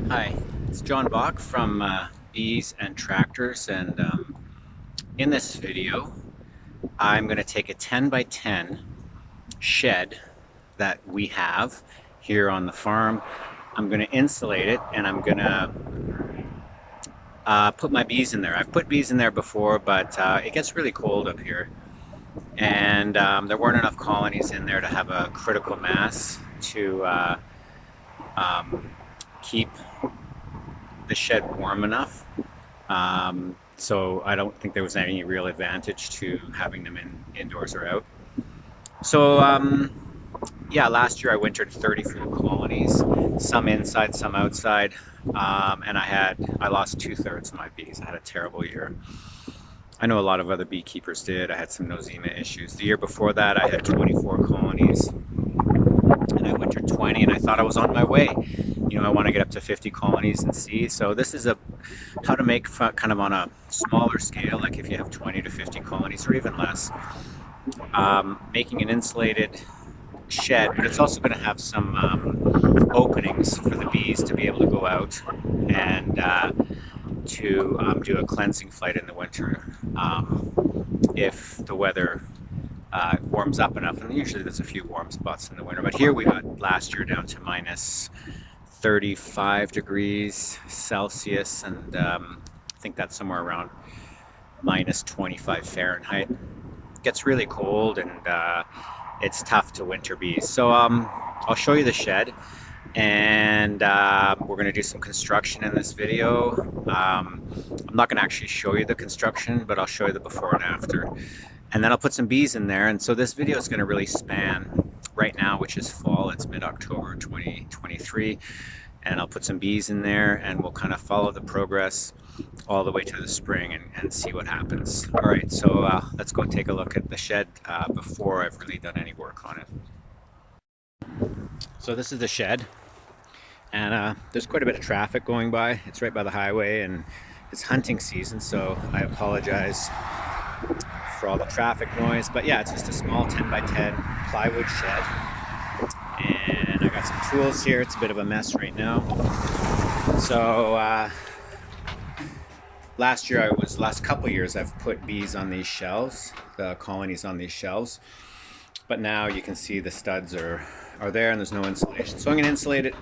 Hi, it's John Bach from Bees and Tractors, and in this video, I'm going to take a 10 by 10 shed that we have here on the farm. I'm going to insulate it, and I'm going to put my bees in there. I've put bees in there before, but it gets really cold up here, and there weren't enough colonies in there to have a critical mass to um, keep the shed warm enough. So I don't think there was any real advantage to having them indoors or out. So yeah, last year I wintered 34 colonies, some inside, some outside, and I lost 2/3 of my bees. I had a terrible year. I know a lot of other beekeepers did. I had some nosema issues. The year before that, I had 24 colonies, and I wintered 20, and I thought I was on my way. I want to get up to 50 colonies and see. So this is a how to make kind of on a smaller scale, like if you have 20 to 50 colonies or even less, making an insulated shed, but it's also going to have some openings for the bees to be able to go out and to do a cleansing flight in the winter if the weather warms up enough. And usually there's a few warm spots in the winter, but here we got last year down to minus 35 degrees Celsius, and I think that's somewhere around minus 25 Fahrenheit. It gets really cold, and it's tough to winter bees. So I'll show you the shed, and we're going to do some construction in this video. I'm not going to actually show you the construction, but I'll show you the before and after. And then I'll put some bees in there. And so this video is going to really span right now, which is fall. It's mid-October 2023. And I'll put some bees in there, and we'll kind of follow the progress all the way to the spring and see what happens. All right, so let's go take a look at the shed before I've really done any work on it. So this is the shed, and there's quite a bit of traffic going by. It's right by the highway, and it's hunting season, so I apologize for all the traffic noise. But yeah, it's just a small 10 by 10 plywood shed, and I got some tools here. It's a bit of a mess right now. So last couple years I've put bees on these shelves, the colonies on these shelves, but now you can see the studs are there, and there's no insulation. So I'm going to insulate it,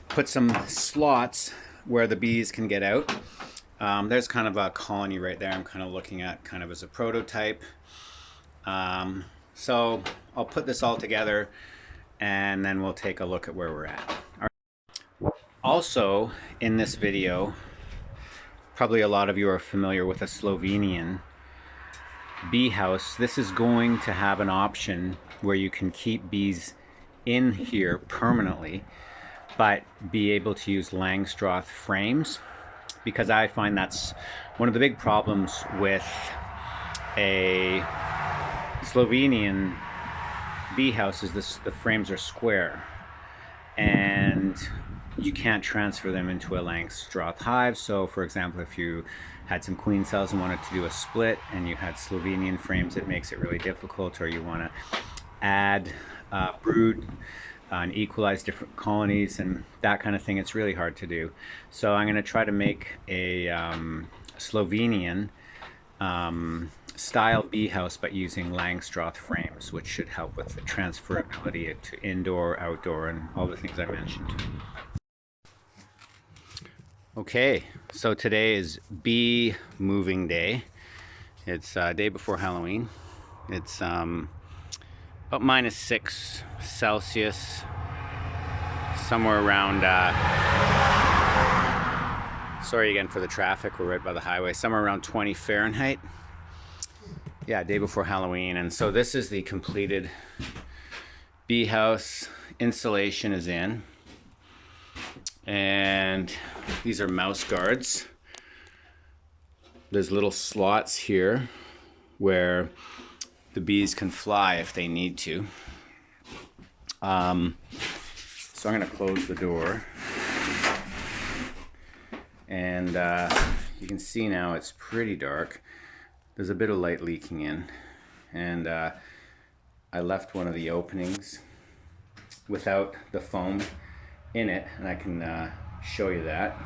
put some slots where the bees can get out. There's kind of a colony right there I'm kind of looking at kind of as a prototype. So I'll put this all together, and then we'll take a look at where we're at. All right. Also in this video, probably a lot of you are familiar with a Slovenian bee house. This is going to have an option where you can keep bees in here permanently, but be able to use langstroth frames, because I find that's one of the big problems with a Slovenian bee house is the frames are square, and you can't transfer them into a langstroth hive. So for example, if you had some queen cells and wanted to do a split and you had Slovenian frames, it makes it really difficult. Or you want to add brood and equalize different colonies and that kind of thing, it's really hard to do. So I'm going to try to make a Slovenian style bee house, but using langstroth frames, which should help with the transferability to indoor, outdoor, and all the things I mentioned. Okay, so today is bee moving day. It's day before Halloween. It's about -6 Celsius, somewhere around, sorry again for the traffic, we're right by the highway, somewhere around 20 Fahrenheit. Yeah, day before Halloween. And so this is the completed bee house. Insulation is in. And these are mouse guards. There's little slots here where the bees can fly if they need to. So I'm going to close the door. And you can see now it's pretty dark. There's a bit of light leaking in. And I left one of the openings without the foam in it, and I can show you that.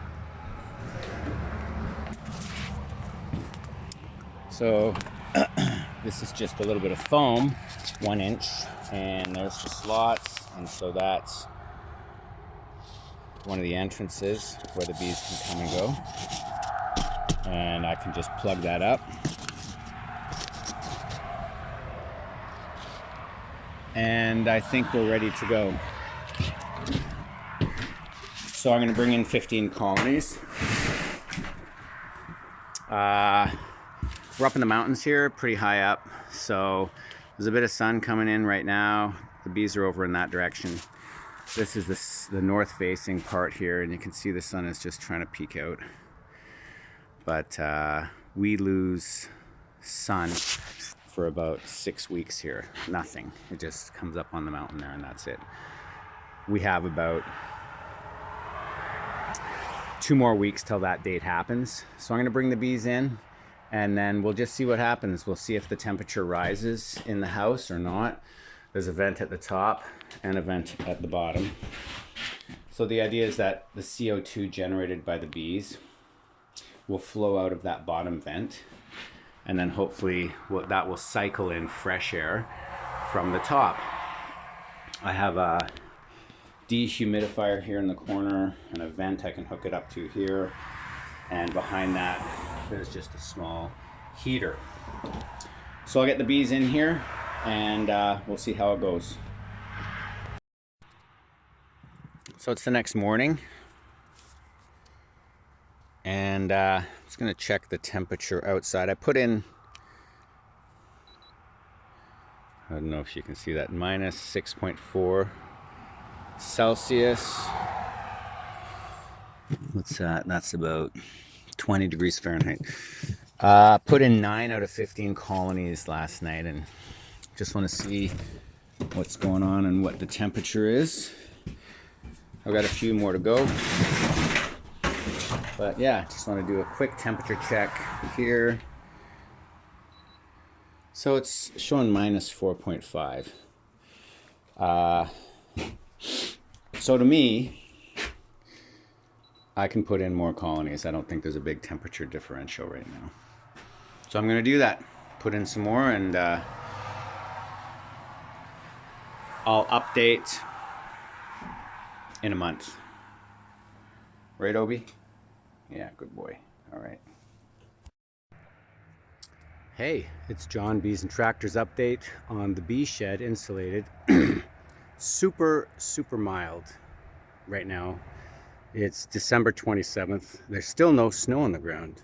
So this is just a little bit of foam, 1 inch, and there's the slots, and so that's one of the entrances where the bees can come and go. And I can just plug that up. And I think we're ready to go. So I'm going to bring in 15 colonies. We're up in the mountains here, pretty high up. So there's a bit of sun coming in right now. The bees are over in that direction. This is the north facing part here, and you can see the sun is just trying to peek out. But we lose sun for about 6 weeks here. Nothing. It just comes up on the mountain there, and that's it. We have about 2 more weeks till that date happens. So I'm going to bring the bees in, and then we'll just see what happens. We'll see if the temperature rises in the house or not. There's a vent at the top and a vent at the bottom. So the idea is that the CO2 generated by the bees will flow out of that bottom vent, and then hopefully that will cycle in fresh air from the top. I have a dehumidifier here in the corner and a vent I can hook it up to here, and behind that there's just a small heater. So I'll get the bees in here and we'll see how it goes. So it's the next morning, and I'm just going to check the temperature outside. I put in, I don't know if you can see that, minus 6.4 Celsius. What's that? That's about 20 degrees Fahrenheit. Put in 9 out of 15 colonies last night, and just want to see what's going on and what the temperature is. I've got a few more to go, but yeah, just want to do a quick temperature check here. So it's showing minus 4.5. So to me, I can put in more colonies. I don't think there's a big temperature differential right now. So I'm going to do that. Put in some more, and I'll update in a month. Right, Obi? Yeah, good boy. All right. Hey, it's John, Bees and Tractors update on the bee shed insulated. Super mild right now. It's December 27th. There's still no snow on the ground,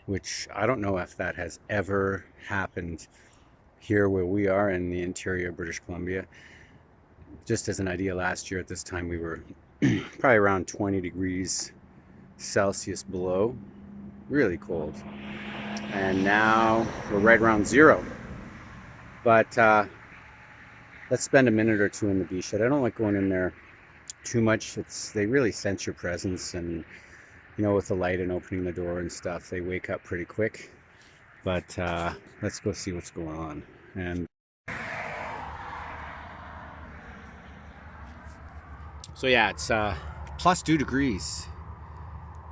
which I don't know if that has ever happened here where we are in the interior of British Columbia. Just as an idea, last year at this time we were probably around 20 degrees Celsius below, really cold. And now we're right around 0. But let's spend a minute or two in the bee shed. I don't like going in there too much. They really sense your presence, and you know, with the light and opening the door and stuff, they wake up pretty quick. But let's go see what's going on. And so yeah, it's plus 2 degrees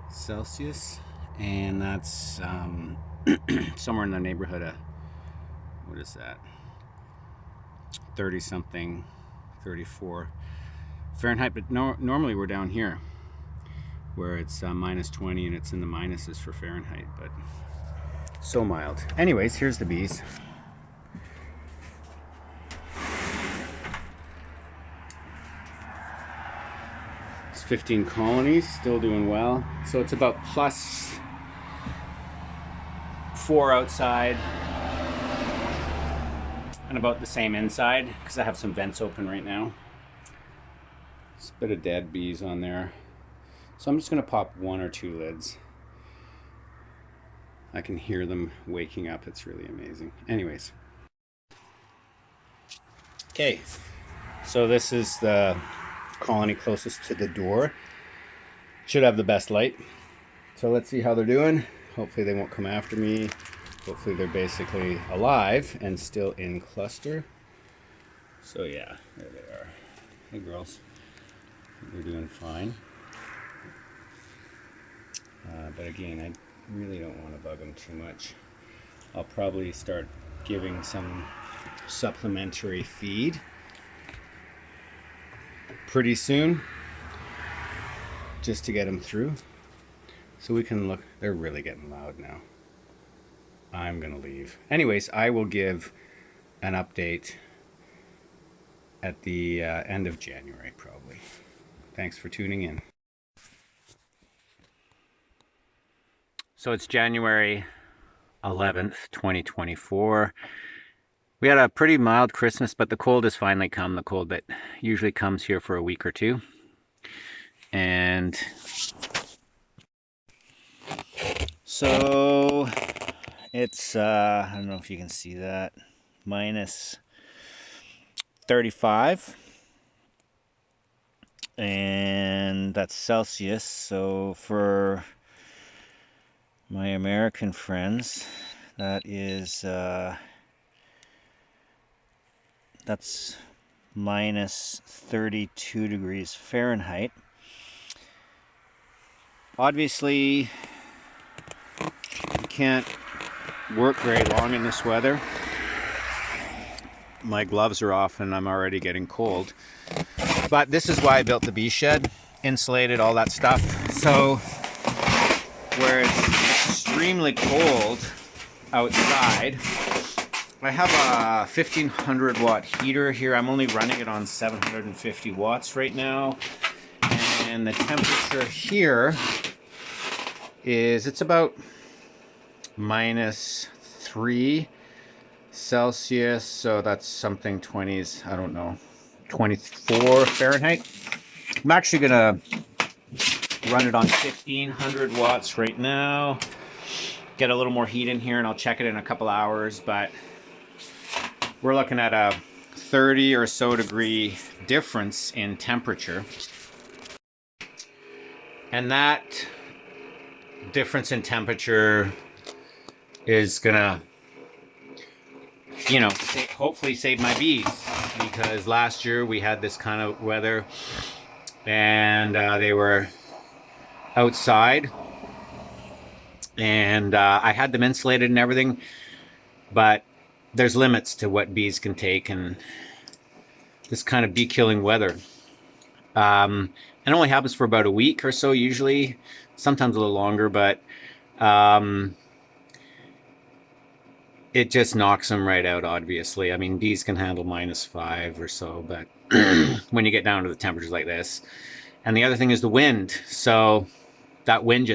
Celsius, and that's somewhere in the neighborhood of, what is that, 30 something, 34 Fahrenheit. But normally we're down here where it's minus 20 and it's in the minuses for Fahrenheit, but so mild. Anyways, here's the bees. It's 15 colonies, still doing well. So it's about plus 4 outside and about the same inside, because I have some vents open right now. There's a bit of dead bees on there. So I'm just going to pop 1 or 2 lids. I can hear them waking up. It's really amazing. Anyways. Okay, so this is the colony closest to the door. Should have the best light. So let's see how they're doing. Hopefully they won't come after me. Hopefully they're basically alive and still in cluster. So yeah, there they are. Hey girls, they're doing fine. But again, I really don't want to bug them too much. I'll probably start giving some supplementary feed pretty soon, just to get them through. So we can look, they're really getting loud now. I'm gonna leave. Anyways, I will give an update at the end of January, probably. Thanks for tuning in. So it's January 11th, 2024. We had a pretty mild Christmas, but the cold has finally come, the cold that usually comes here for a week or two. And so it's, I don't know if you can see that, minus 35. And that's Celsius. So for my American friends, that is, that's minus 32 degrees Fahrenheit. Obviously, you can't work very long in this weather. My gloves are off and I'm already getting cold. But this is why I built the bee shed, insulated, all that stuff. So where it's extremely cold outside, I have a 1500 watt heater here. I'm only running it on 750 watts right now. And the temperature here is, it's about minus 3 Celsius. So that's something 20s, I don't know, 24 Fahrenheit. I'm actually gonna run it on 1500 watts right now. Get a little more heat in here and I'll check it in a couple hours, but we're looking at a 30 or so degree difference in temperature. And that difference in temperature is gonna, you know, hopefully save my bees, because last year we had this kind of weather and they were outside and I had them insulated and everything, but there's limits to what bees can take in this kind of bee killing weather. It only happens for about a week or so usually, sometimes a little longer, but it just knocks them right out, obviously. I mean, bees can handle -5 or so, but when you get down to the temperatures like this. And the other thing is the wind. So that wind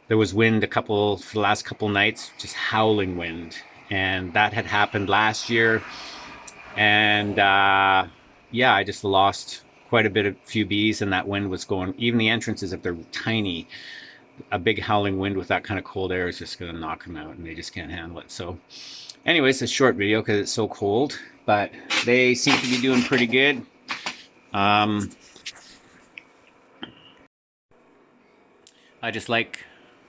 there was wind for the last couple nights, just howling wind. And that had happened last year. And yeah, I just lost quite a few bees, and that wind was going, even the entrances, if they're tiny, a big howling wind with that kind of cold air is just going to knock them out and they just can't handle it. So anyways, a short video because it's so cold, but they seem to be doing pretty good. I just like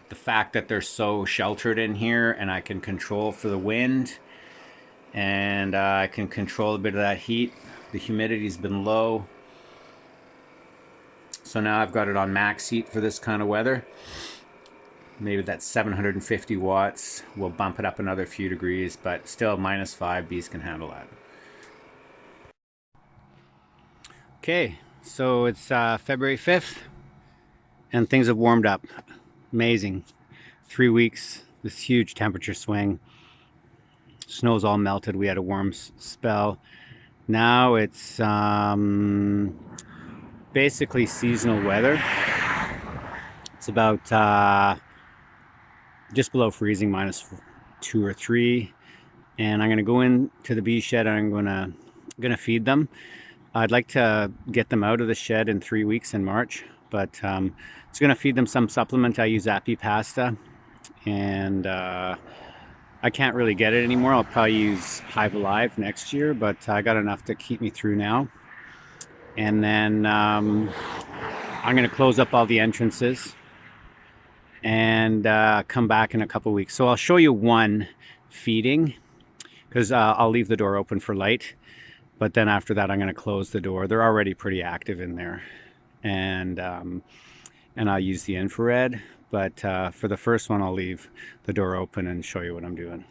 the fact that they're so sheltered in here and I can control for the wind, and I can control a bit of that heat. The humidity's been low. So now I've got it on max heat for this kind of weather. Maybe that 750 watts will bump it up another few degrees, but still -5, bees can handle that. Okay, so it's February 5th and things have warmed up. Amazing. 3 weeks, this huge temperature swing. Snow's all melted. We had a warm spell. Now it's basically seasonal weather. It's about just below freezing, -2 or 3. And I'm going to go into the bee shed and I'm gonna feed them. I'd like to get them out of the shed in 3 weeks in March, but it's going to feed them some supplement. I use Apipasta, and I can't really get it anymore. I'll probably use Hive Alive next year, but I got enough to keep me through now. And then I'm going to close up all the entrances and come back in a couple weeks. So I'll show you one feeding, because I'll leave the door open for light, but then after that I'm going to close the door. They're already pretty active in there, and and I'll use the infrared. But for the first one, I'll leave the door open and show you what I'm doing.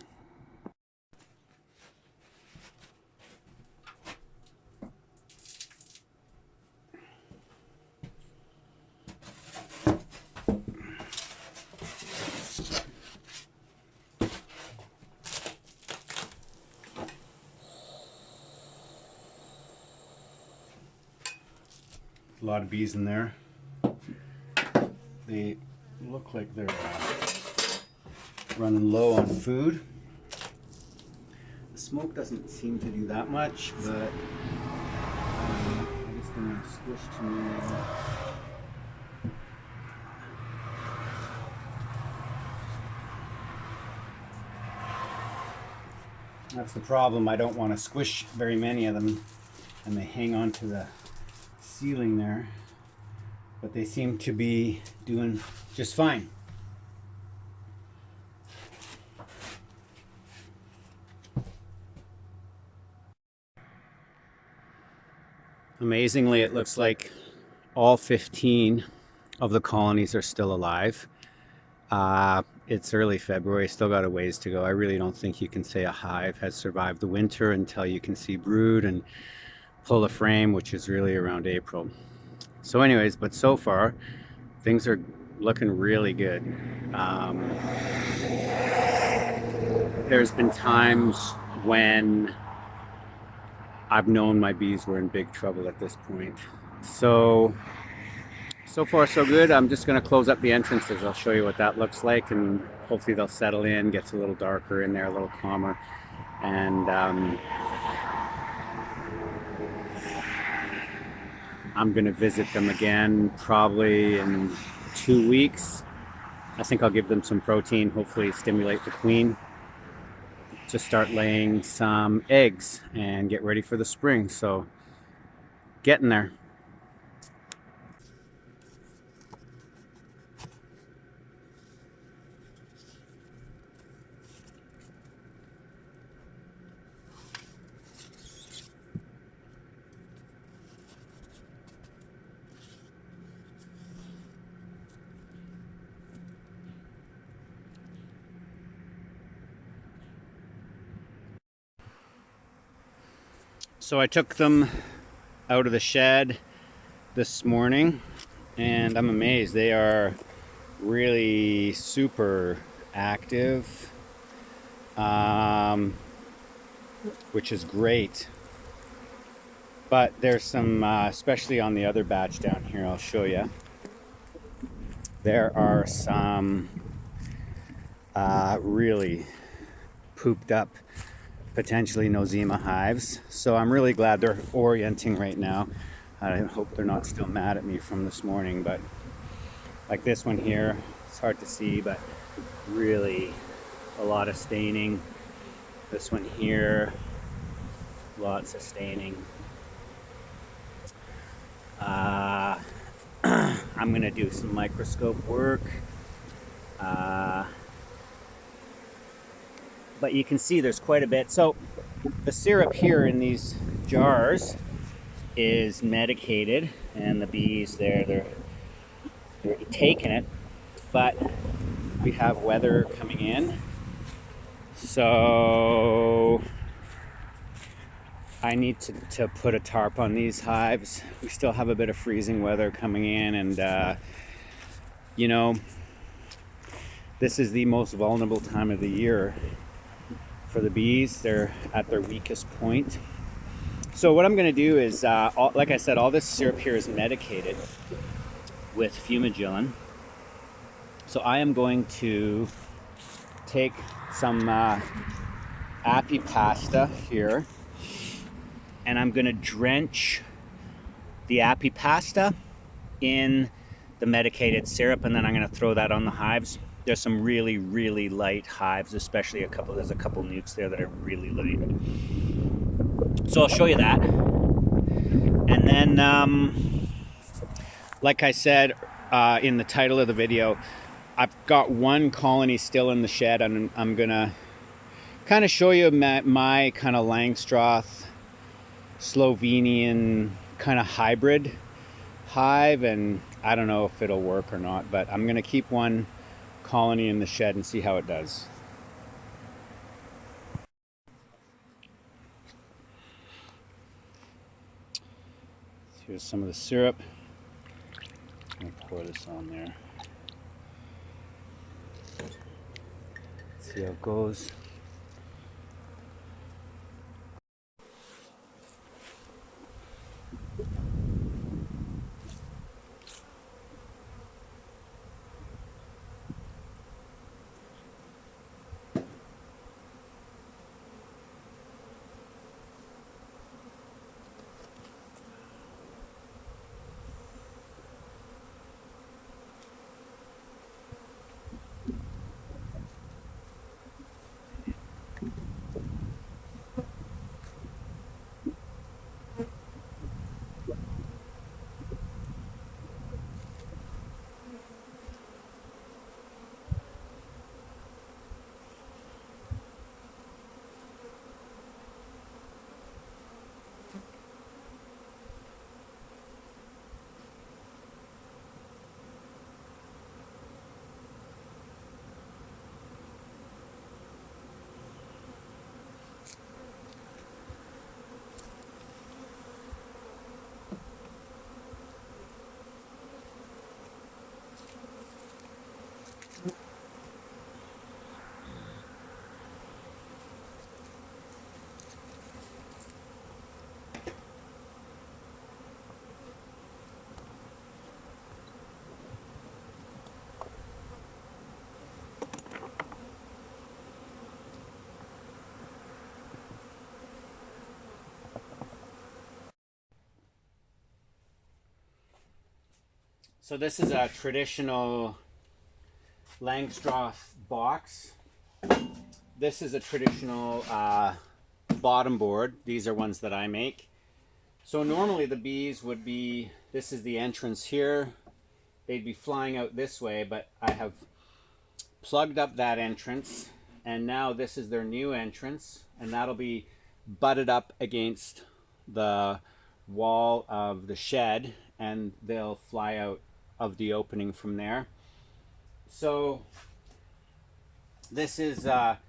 A lot of bees in there. They look like they're running low on food. The smoke doesn't seem to do that much, but I guess they're going to squish to me. That's the problem. I don't want to squish very many of them, and they hang on to the ceiling there, but they seem to be doing just fine. Amazingly, it looks like all 15 of the colonies are still alive. It's early February, still got a ways to go. I really don't think you can say a hive has survived the winter until you can see brood and pull a frame, which is really around April. So anyways, but so far things are looking really good. There's been times when I've known my bees were in big trouble at this point. So far so good. I'm just going to close up the entrances. I'll show you what that looks like, and hopefully they'll settle in, gets a little darker in there, a little calmer, and I'm going to visit them again probably in 2 weeks. I think I'll give them some protein, hopefully stimulate the queen to start laying some eggs and get ready for the spring. So getting there. So I took them out of the shed this morning, and I'm amazed. They are really super active, which is great. But there's some, especially on the other batch down here, I'll show you. There are some really pooped up, potentially nosema hives. So I'm really glad they're orienting right now. I hope they're not still mad at me from this morning, but like this one here, it's hard to see, but really a lot of staining. This one here, lots of staining. I'm gonna do some microscope work. But you can see there's quite a bit. So the syrup here in these jars is medicated, and the bees they're taking it, but we have weather coming in, so I need to put a tarp on these hives. We still have a bit of freezing weather coming in, and you know, this is the most vulnerable time of the year for the bees. They're at their weakest point. So what I'm going to do is, like I said, all this syrup here is medicated with fumagillin. So I am going to take some apipasta here, and I'm going to drench the apipasta in the medicated syrup, and then I'm going to throw that on the hives. There's some really, really light hives, especially there's a couple nukes there that are really light. So I'll show you that. And then, like I said in the title of the video, I've got one colony still in the shed, and I'm gonna kind of show you my kind of langstroth Slovenian kind of hybrid hive, and I don't know if it'll work or not, but I'm gonna keep one colony in the shed and see how it does. Here's some of the syrup. I'm gonna pour this on there. See how it goes. So this is a traditional langstroth box. This is a traditional bottom board. These are ones that I make. So normally the bees would be, this is the entrance here. They'd be flying out this way, but I have plugged up that entrance, and now this is their new entrance, and that'll be butted up against the wall of the shed, and they'll fly out of the opening from there. So this is a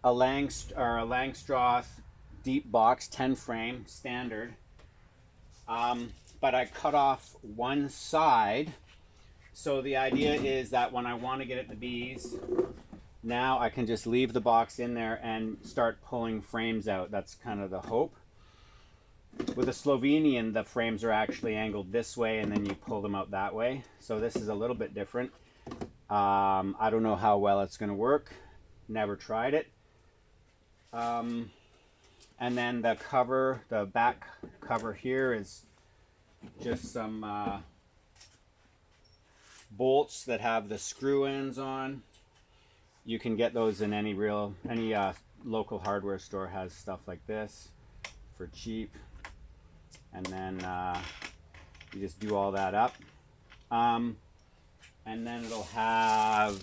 langstroth deep box 10 frame standard, but I cut off one side. So the idea is that when I want to get at the bees, now I can just leave the box in there and start pulling frames out. That's kind of the hope. With a Slovenian, the frames are actually angled this way, and then you pull them out that way. So this is a little bit different. I don't know how well it's going to work. Never tried it. And then the cover, the back cover here is just some bolts that have the screw ends on. You can get those in any local hardware store has stuff like this for cheap. And then you just do all that up. And then it'll have,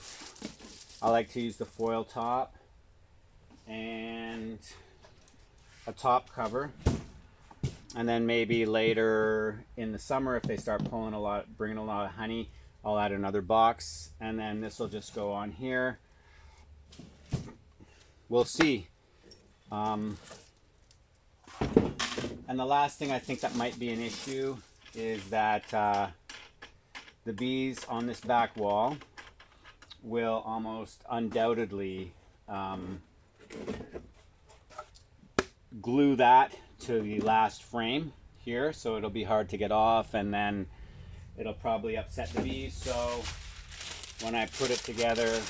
I like to use the foil top and a top cover. And then maybe later in the summer, if they start bringing a lot of honey, I'll add another box. And then this will just go on here. We'll see. And the last thing I think that might be an issue is that the bees on this back wall will almost undoubtedly glue that to the last frame here, so it'll be hard to get off, and then it'll probably upset the bees. So when I put it together,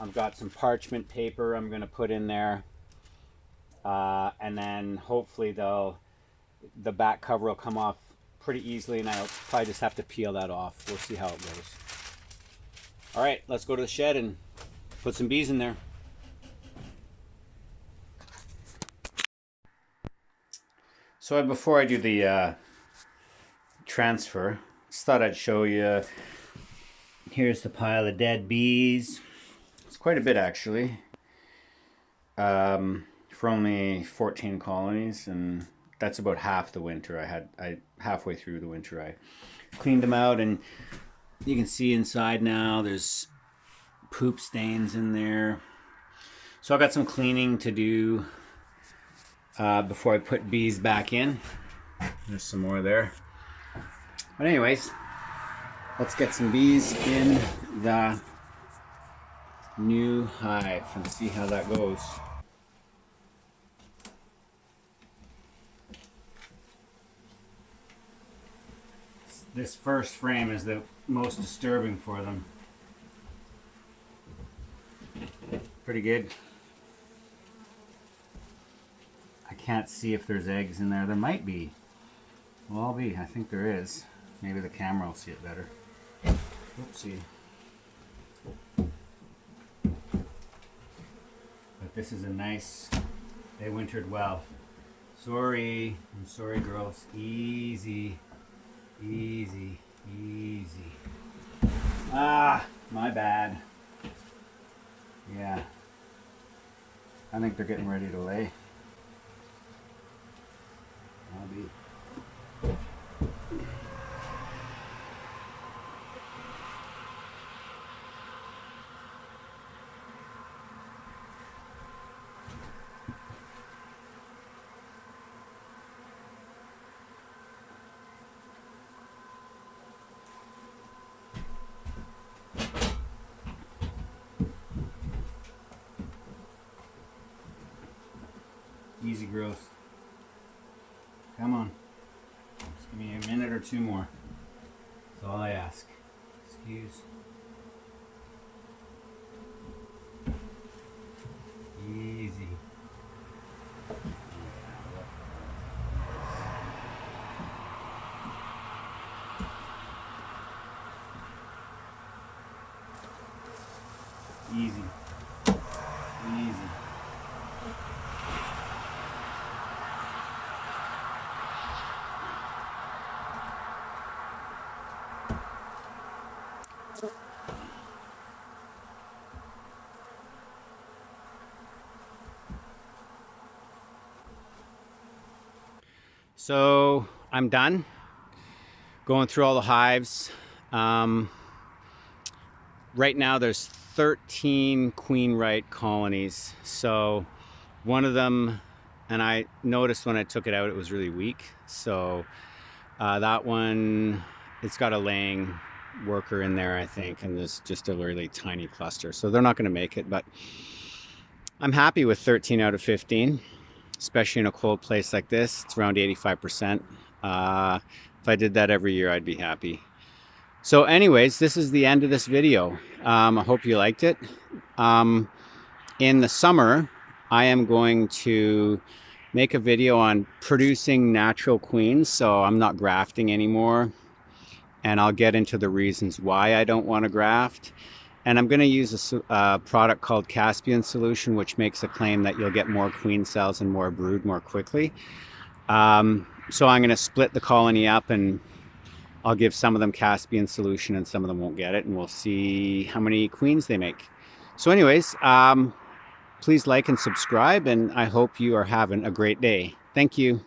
I've got some parchment paper I'm going to put in there, and then hopefully the back cover will come off pretty easily, and I'll probably just have to peel that off. We'll see how it goes. All right, let's go to the shed and put some bees in there. So before I do the transfer, just thought I'd show you. Here's the pile of dead bees. It's quite a bit actually, for only 14 colonies, and that's about half the winter. Halfway through the winter I cleaned them out, and you can see inside now there's poop stains in there. So I got some cleaning to do before I put bees back in. There's some more there. But anyways, let's get some bees in the new hive and see how that goes. This first frame is the most disturbing for them. Pretty good. I can't see if there's eggs in there. There might be. Well, I think there is. Maybe the camera will see it better. Oopsie. But this is a nice, they wintered well. Sorry, I'm sorry girls. Easy, easy, easy. Ah, my bad. Yeah. I think they're getting ready to lay. I'll be. Easy growth. Come on. Just give me a minute or two more. That's all I ask. Excuse. Easy. Easy. Easy. So I'm done going through all the hives. Right now there's 13 queen right colonies. So one of them, and I noticed when I took it out it was really weak. So that one, it's got a laying worker in there I think, and there's just a really tiny cluster. So they're not going to make it, but I'm happy with 13 out of 15. Especially in a cold place like this. It's around 85%. If I did that every year, I'd be happy. So anyways, this is the end of this video. I hope you liked it. In the summer, I am going to make a video on producing natural queens. So I'm not grafting anymore. And I'll get into the reasons why I don't want to graft. And I'm going to use a product called Caspian solution, which makes a claim that you'll get more queen cells and more brood more quickly. So I'm going to split the colony up, and I'll give some of them Caspian solution and some of them won't get it, and we'll see how many queens they make. So anyways, please like and subscribe, and I hope you are having a great day. Thank you.